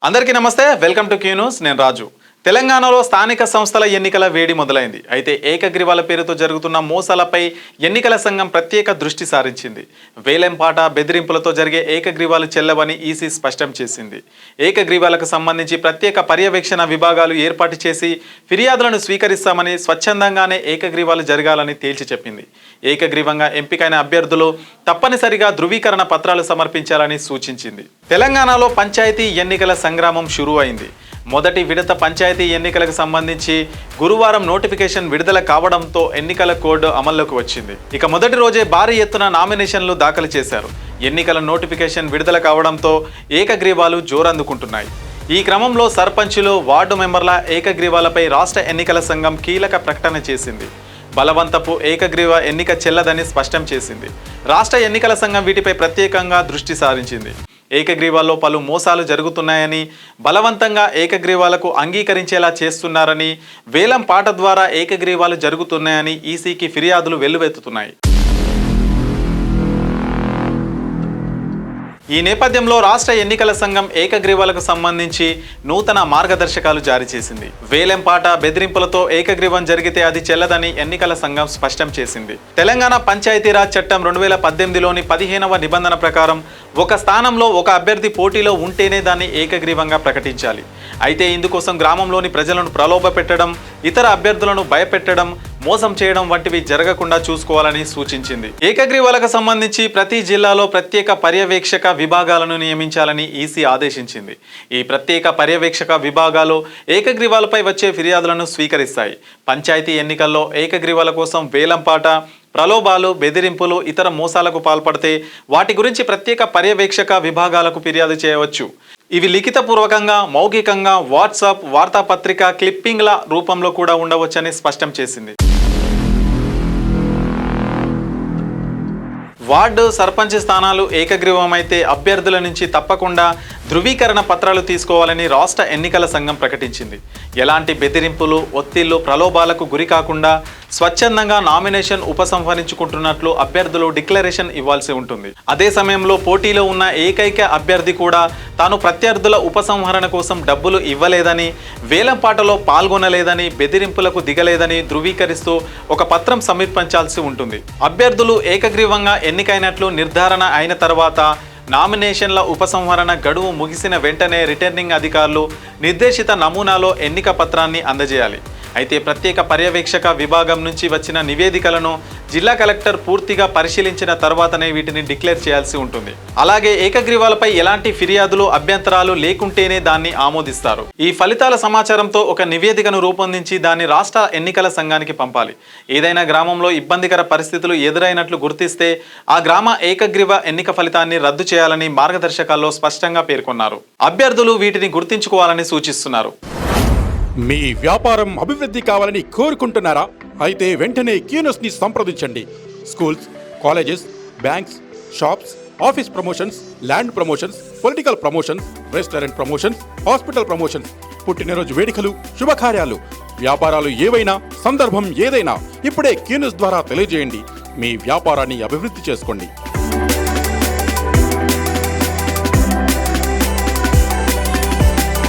అందరికీ నమస్తే, welcome to Q news. నేను రాజు. తెలంగాణలో స్థానిక సంస్థల ఎన్నికల వేడి మొదలైంది. అయితే ఏకగ్రీవాల పేరుతో జరుగుతున్న మోసాలపై ఎన్నికల సంఘం ప్రత్యేక దృష్టి సారించింది. వేలంపాట, బెదిరింపులతో జరిగే ఏకగ్రీవాలు చెల్లవని ఈసీ స్పష్టం చేసింది. ఏకగ్రీవాలకు సంబంధించి ప్రత్యేక పర్యవేక్షణ విభాగాలు ఏర్పాటు చేసి ఫిర్యాదులను స్వీకరిస్తామని, స్వచ్ఛందంగానే ఏకగ్రీవాలు జరగాలని తేల్చి చెప్పింది. ఏకగ్రీవంగా ఎంపికైన అభ్యర్థులు తప్పనిసరిగా ధృవీకరణ పత్రాలు సమర్పించాలని సూచించింది. తెలంగాణలో పంచాయతీ ఎన్నికల సంగ్రామం షురూ అయింది. మొదటి విడత పంచాయతీ ఎన్నికలకు సంబంధించి గురువారం నోటిఫికేషన్ విడుదల కావడంతో ఎన్నికల కోడ్ అమల్లోకి వచ్చింది. ఇక మొదటి రోజే భారీ ఎత్తున నామినేషన్లు దాఖలు చేశారు. ఎన్నికల నోటిఫికేషన్ విడుదల కావడంతో ఏకగ్రీవాలు జోరందుకుంటున్నాయి. ఈ క్రమంలో సర్పంచులు, వార్డు మెంబర్ల ఏకగ్రీవాలపై రాష్ట్ర ఎన్నికల సంఘం కీలక ప్రకటన చేసింది. బలవంతపు ఏకగ్రీవ ఎన్నిక చెల్లదని స్పష్టం చేసింది. రాష్ట్ర ఎన్నికల సంఘం వీటిపై ప్రత్యేకంగా దృష్టి సారించింది. ఏకగ్రీవాల్లో పలు మోసాలు జరుగుతున్నాయని, బలవంతంగా ఏకగ్రీవాలకు అంగీకరించేలా చేస్తున్నారని, వేలం పాట ద్వారా ఏకగ్రీవాలు జరుగుతున్నాయని ఈసీకి ఫిర్యాదులు వెల్లువెత్తుతున్నాయి. ఈ నేపథ్యంలో రాష్ట్ర ఎన్నికల సంఘం ఏకగ్రీవాలకు సంబంధించి నూతన మార్గదర్శకాలు జారీ చేసింది. వేలంపాట, బెదిరింపులతో ఏకగ్రీవం జరిగితే అది చెల్లదని ఎన్నికల సంఘం స్పష్టం చేసింది. తెలంగాణ పంచాయతీరాజ్ చట్టం 2018లోని 15వ నిబంధన ప్రకారం ఒక స్థానంలో ఒక అభ్యర్థి పోటీలో ఉంటేనే దాన్ని ఏకగ్రీవంగా ప్రకటించాలి. అయితే ఇందుకోసం గ్రామంలోని ప్రజలను ప్రలోభ పెట్టడం, ఇతర అభ్యర్థులను భయపెట్టడం, మోసం చేయడం వంటివి జరగకుండా చూసుకోవాలని సూచించింది. ఏకగ్రీవాలకు సంబంధించి ప్రతి జిల్లాలో ప్రత్యేక పర్యవేక్షక విభాగాలను నియమించాలని ఈసీ ఆదేశించింది. ఈ ప్రత్యేక పర్యవేక్షక విభాగాలు ఏకగ్రీవాలపై వచ్చే ఫిర్యాదులను స్వీకరిస్తాయి. పంచాయతీ ఎన్నికల్లో ఏకగ్రీవాల కోసం వేలంపాట, ప్రలోభాలు, బెదిరింపులు, ఇతర మోసాలకు పాల్పడితే వాటి గురించి ప్రత్యేక పర్యవేక్షక విభాగాలకు ఫిర్యాదు చేయవచ్చు. ఇవి లిఖితపూర్వకంగా, మౌఖికంగా, వాట్సాప్, వార్తాపత్రిక క్లిప్పింగ్ల రూపంలో కూడా ఉండవచ్చని స్పష్టం చేసింది. వార్డు, సర్పంచ్ స్థానాలు ఏకగ్రీవమైతే అభ్యర్థుల నుంచి తప్పకుండా ధృవీకరణ పత్రాలు తీసుకోవాలని రాష్ట్ర ఎన్నికల సంఘం ప్రకటించింది. ఎలాంటి బెదిరింపులు, ఒత్తిళ్లు, ప్రలోభాలకు గురి కాకుండా స్వచ్ఛందంగా నామినేషన్ ఉపసంహరించుకుంటున్నట్లు అభ్యర్థులు డిక్లరేషన్ ఇవ్వాల్సి ఉంటుంది. అదే సమయంలో పోటీలో ఉన్న ఏకైక అభ్యర్థి కూడా తాను ప్రత్యర్థుల ఉపసంహరణ కోసం డబ్బులు ఇవ్వలేదని, వేలంపాటలో పాల్గొనలేదని, బెదిరింపులకు దిగలేదని ధృవీకరిస్తూ ఒక పత్రం సమర్పించాల్సి ఉంటుంది. అభ్యర్థులు ఏకగ్రీవంగా ఎన్నికైనట్లు నిర్ధారణ అయిన తర్వాత నామినేషన్ల ఉపసంహరణ గడువు ముగిసిన వెంటనే రిటర్నింగ్ అధికారులు నిర్దేశిత నమూనాలో ఎన్నిక పత్రాన్ని అందజేయాలి. అయితే ప్రత్యేక పర్యవేక్షక విభాగం నుంచి వచ్చిన నివేదికలను జిల్లా కలెక్టర్ పూర్తిగా పరిశీలించిన తర్వాతనే వీటిని డిక్లేర్ చేయాల్సి ఉంటుంది. అలాగే ఏకగ్రీవాలపై ఎలాంటి ఫిర్యాదులు, అభ్యంతరాలు లేకుంటేనే దాన్ని ఆమోదిస్తారు. ఈ ఫలితాల సమాచారంతో ఒక నివేదికను రూపొందించి దాన్ని రాష్ట్ర ఎన్నికల సంఘానికి పంపాలి. ఏదైనా గ్రామంలో ఇబ్బందికర పరిస్థితులు ఎదురైనట్లు గుర్తిస్తే ఆ గ్రామ ఏకగ్రీవ ఎన్నిక ఫలితాన్ని రద్దు చేయాలని మార్గదర్శకాల్లో స్పష్టంగా పేర్కొన్నారు. అభ్యర్థులు వీటిని గుర్తించుకోవాలని సూచిస్తున్నారు. మీ వ్యాపారం అభివృద్ధి కావాలని కోరుకుంటున్నారా? అయితే వెంటనే క్యూ న్యూస్ని సంప్రదించండి. Schools, colleges, banks, shops, office promotions, land promotions, political promotions, restaurant promotions, hospital promotions, పుట్టినరోజు వేడుకలు, శుభకార్యాలు, వ్యాపారాలు ఏవైనా, సందర్భం ఏదైనా ఇప్పుడే క్యూ న్యూస్ ద్వారా తెలియజేయండి. మీ వ్యాపారాన్ని అభివృద్ధి చేసుకోండి.